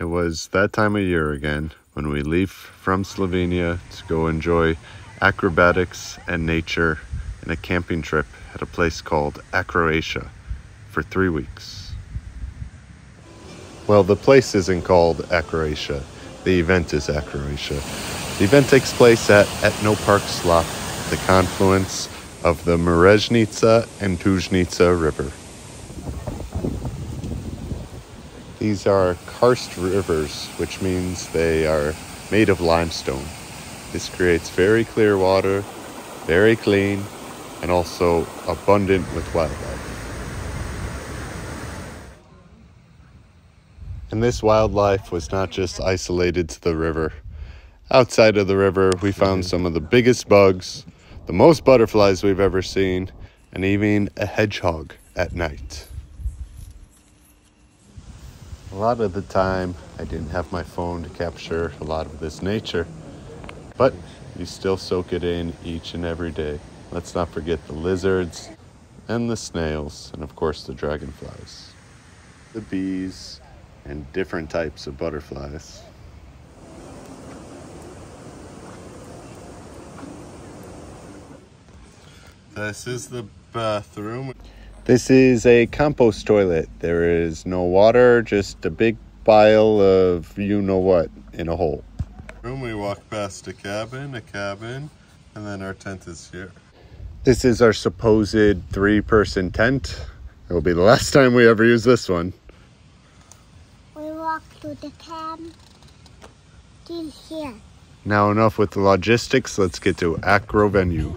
It was that time of year again when we leave from Slovenia to go enjoy acrobatics and nature in a camping trip at a place called Acroatia for 3 weeks. Well, the place isn't called Acroatia. The event is Acroatia. The event takes place at Etnopark Slap, the confluence of the Mrežnica and Tužnica River. These are karst rivers, which means they are made of limestone. This creates very clear water, very clean, and also abundant with wildlife. And this wildlife was not just isolated to the river. Outside of the river, we found some of the biggest bugs, the most butterflies we've ever seen, and even a hedgehog at night. A lot of the time, I didn't have my phone to capture a lot of this nature, but you still soak it in each and every day. Let's not forget the lizards and the snails, and of course the dragonflies, the bees, and different types of butterflies. This is the bathroom. This is a compost toilet. There is no water, just a big pile of you-know-what in a hole. We walk past a cabin, and then our tent is here. This is our supposed 3-person tent. It will be the last time we ever use this one. We walk to the camp till here. Now enough with the logistics, let's get to Acro venue.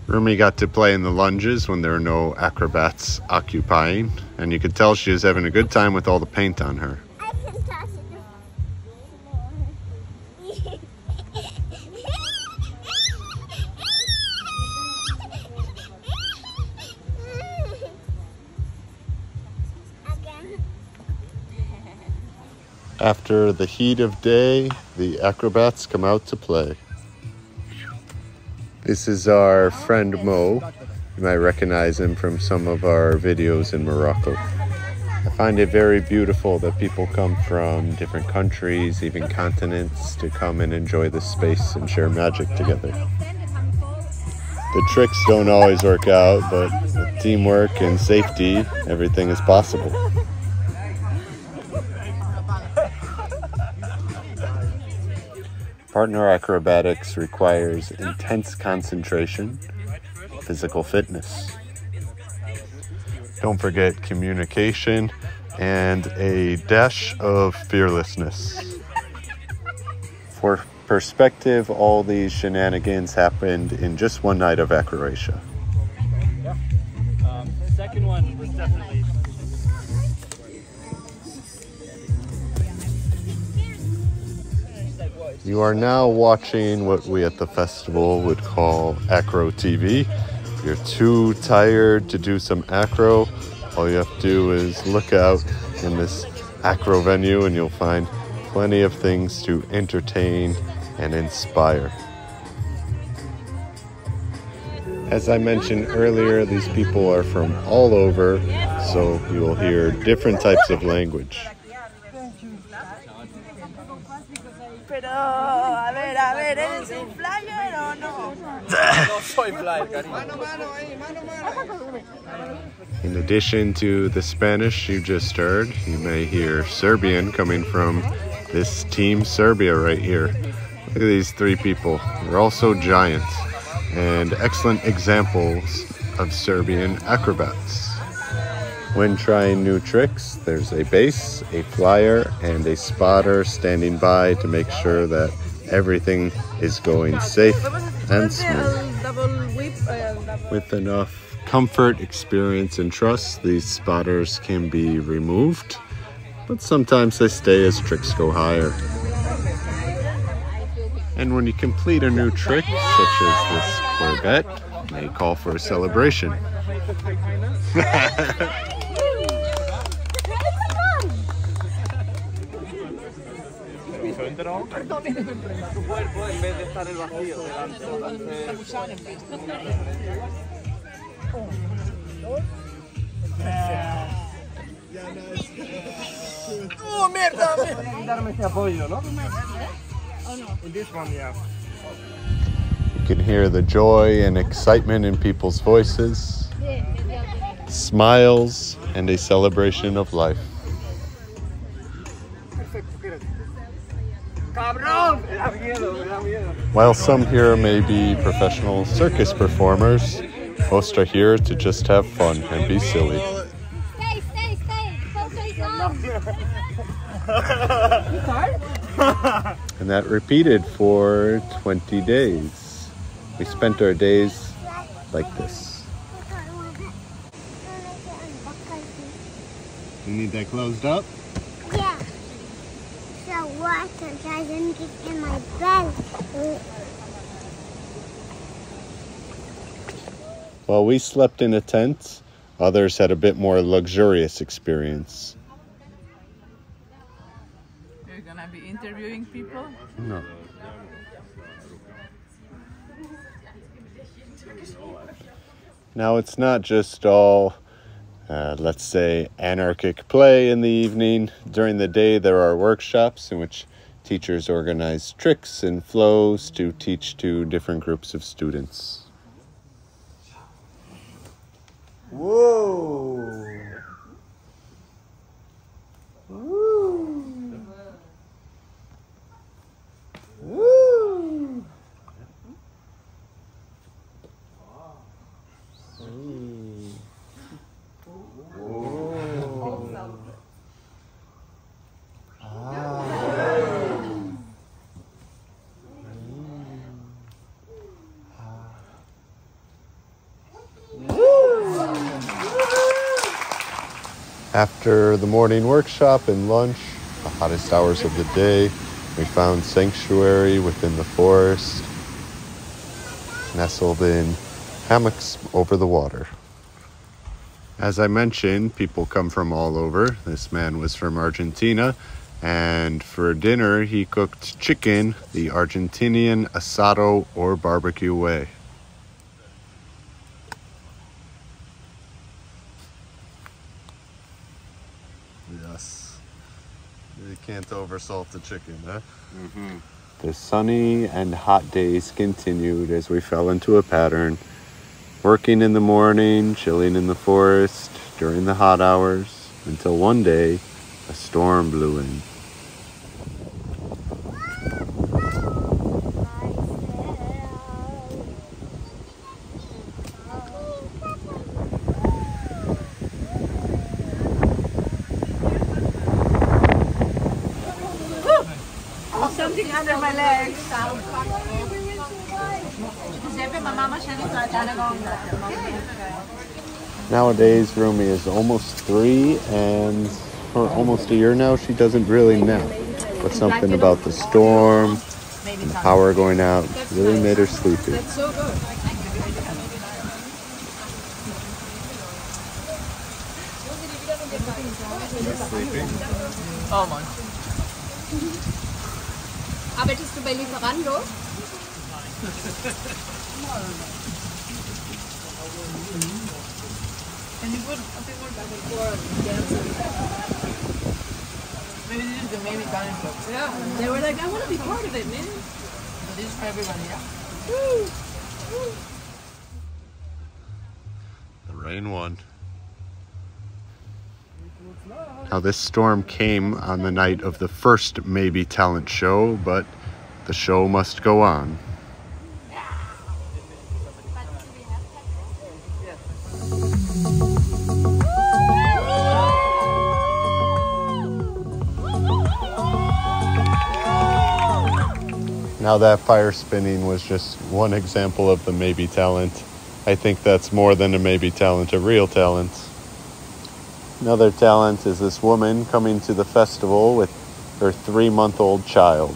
Rumi got to play in the lunges when there were no acrobats occupying, and you could tell she was having a good time with all the paint on her. I can touch it. Again. After the heat of day, the acrobats come out to play. This is our friend Mo. You might recognize him from some of our videos in Morocco. I find it very beautiful that people come from different countries, even continents, to come and enjoy this space and share magic together. The tricks don't always work out, but with teamwork and safety, everything is possible. Partner acrobatics requires intense concentration, physical fitness. Don't forget communication and a dash of fearlessness. For perspective, all these shenanigans happened in just one night of Acroatia. Second one was definitely... You are now watching what we at the festival would call Acro TV. If you're too tired to do some acro, all you have to do is look out in this acro venue and you'll find plenty of things to entertain and inspire. As I mentioned earlier, these people are from all over, so you will hear different types of language. Pero, a ver, ¿eres un flyer o no? No soy flyer, cariño. In addition to the Spanish you just heard, you may hear Serbian coming from this team Serbia right here. Look at these 3 people. They're also giants and excellent examples of Serbian acrobats. When trying new tricks, there's a base, a flyer, and a spotter standing by to make sure that everything is going safe and smooth. With enough comfort, experience, and trust, these spotters can be removed, but sometimes they stay as tricks go higher. And when you complete a new trick, such as this Corvette, it may call for a celebration. Tu cuerpo en vez de estar en el vacío delante. ¡Oh, mierda! Darme ese apoyo, ¿no? In this one, yeah. You can hear the joy and excitement in people's voices, smiles, and a celebration of life. ¡Cabrón! Me da miedo, me da miedo. While some here may be professional circus performers, most are here to just have fun and be silly. Stay, stay, stay. Focus on. And that repeated for 20 days. We spent our days like this. You need that closed up? Yeah. So water doesn't get in my belly. While we slept in a tent, others had a bit more luxurious experience. You're gonna be interviewing people? No. Now it's not just all, let's say, anarchic play in the evening. During the day there are workshops in which teachers organize tricks and flows to teach to different groups of students. Whoa! After the morning workshop and lunch, the hottest hours of the day, we found sanctuary within the forest, nestled in hammocks over the water. As I mentioned, people come from all over. This man was from Argentina, and for dinner he cooked chicken the Argentinian asado or barbecue way. Yes. You can't oversalt the chicken, huh? Mm-hmm. The sunny and hot days continued as we fell into a pattern. Working in the morning, chilling in the forest during the hot hours, until one day a storm blew in. Something under my legs. Nowadays, Rumi is almost 3, and for almost a year now, she doesn't really nap. But something about the storm and the power going out really made her sleepy. That's so good. Oh my. Arbeitest du bei Lieferando? And you put a bit more back and forth dancing. Maybe this is the maybe Italian folks. Yeah. They were like, I want to be part of it, man. So this is for everybody, yeah? The rain won. Now this storm came on the night of the first Maybe Talent show, but the show must go on. Now that fire spinning was just one example of the Maybe Talent. I think that's more than a Maybe Talent, a real talent. Another talent is this woman coming to the festival with her 3-month-old child.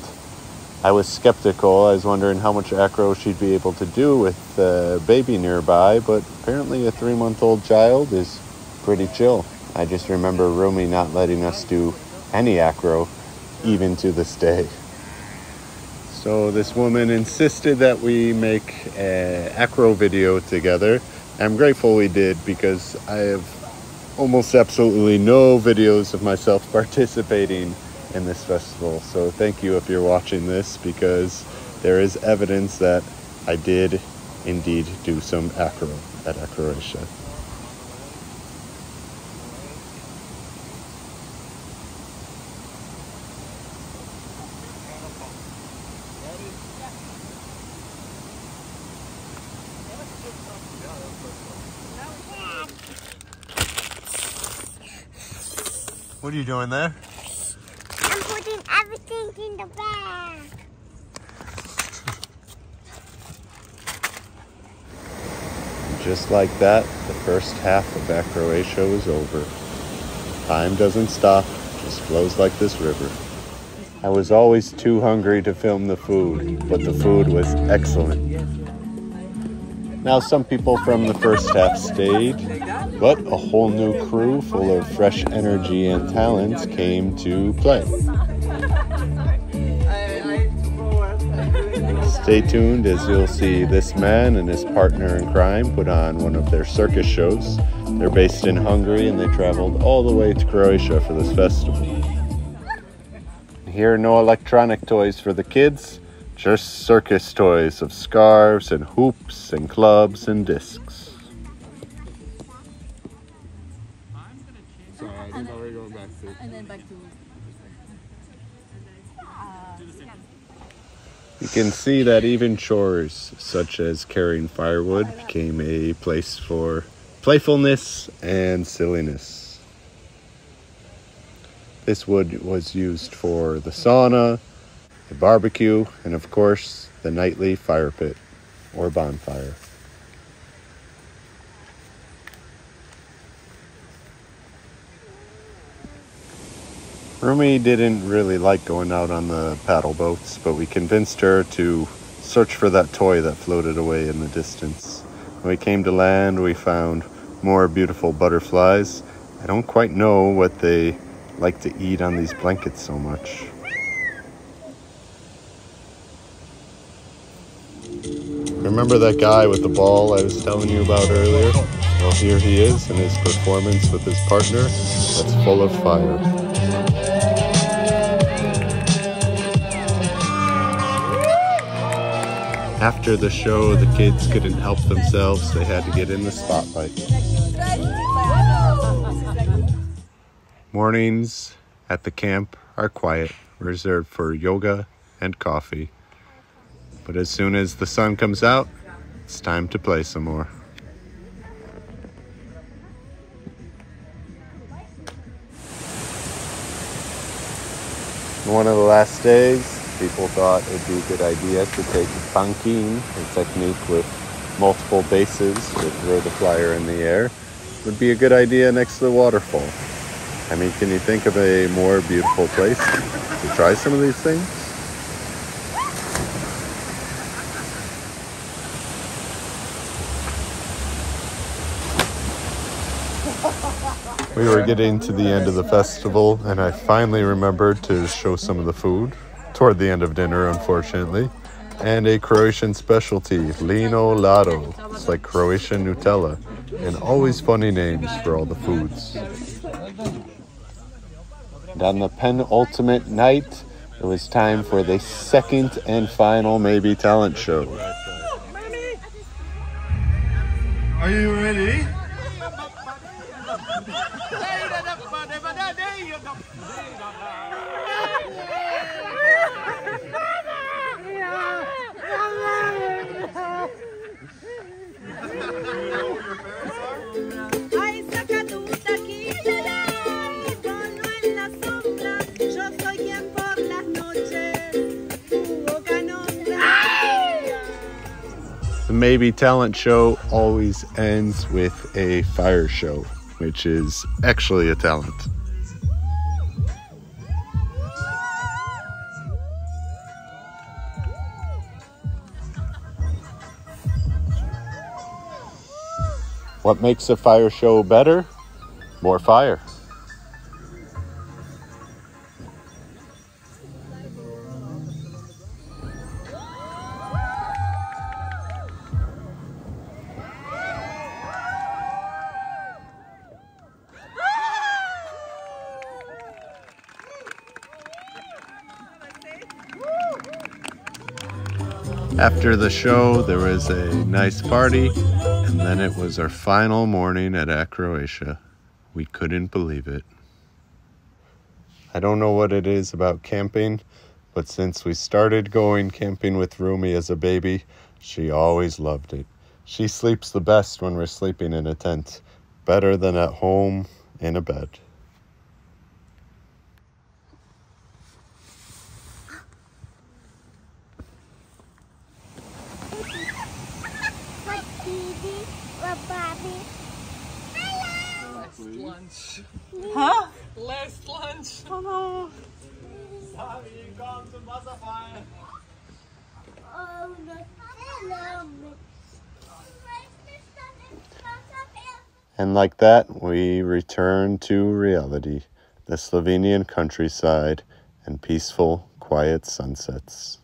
I was skeptical. I was wondering how much acro she'd be able to do with the baby nearby, but apparently a 3-month-old child is pretty chill. I just remember Rumi not letting us do any acro even to this day. So this woman insisted that we make an acro video together. I'm grateful we did, because I have almost absolutely no videos of myself participating in this festival. So thank you if you're watching this, because there is evidence that I did indeed do some acro at Acroatia. What are you doing there? I'm putting everything in the bag. Just like that, the first half of Acroatia was over. Time doesn't stop, just flows like this river. I was always too hungry to film the food, but the food was excellent. Now some people from the first half stayed, but a whole new crew full of fresh energy and talents came to play. Stay tuned as you'll see this man and his partner in crime put on one of their circus shows. They're based in Hungary and they traveled all the way to Croatia for this festival. Here, no electronic toys for the kids, just circus toys of scarves and hoops and clubs and discs. Sorry, I think we're going back to. And then back to. You can see that even chores, such as carrying firewood, became a place for playfulness and silliness. This wood was used for the sauna, the barbecue, and of course, the nightly fire pit or bonfire. Rumi didn't really like going out on the paddle boats, but we convinced her to search for that toy that floated away in the distance. When we came to land, we found more beautiful butterflies. I don't quite know what they like to eat on these blankets so much. Remember that guy with the ball I was telling you about earlier? Well, here he is in his performance with his partner that's full of fire. After the show, the kids couldn't help themselves. They had to get in the spotlight. Mornings at the camp are quiet, reserved for yoga and coffee. But as soon as the sun comes out, it's time to play some more. One of the last days, people thought it'd be a good idea to take banking, a technique with multiple bases to throw the flyer in the air. Would be a good idea next to the waterfall. I mean, can you think of a more beautiful place to try some of these things? We were getting to the end of the festival, and I finally remembered to show some of the food. Toward the end of dinner, unfortunately. And a Croatian specialty, Lino Lado. It's like Croatian Nutella. And always funny names for all the foods. And on the penultimate night, it was time for the second and final maybe talent show. Are you ready? The Maybe Talent Show always ends with a fire show, which is actually a talent. What makes a fire show better? More fire. After the show, there was a nice party, and then it was our final morning at Acroatia. We couldn't believe it. I don't know what it is about camping, but since we started going camping with Rumi as a baby, she always loved it. She sleeps the best when we're sleeping in a tent, better than at home in a bed. What baby? What Bobby? Lunch. Huh? Last lunch. Oh no. Oh no. Hello. And like that, we return to reality, the Slovenian countryside and peaceful, quiet sunsets.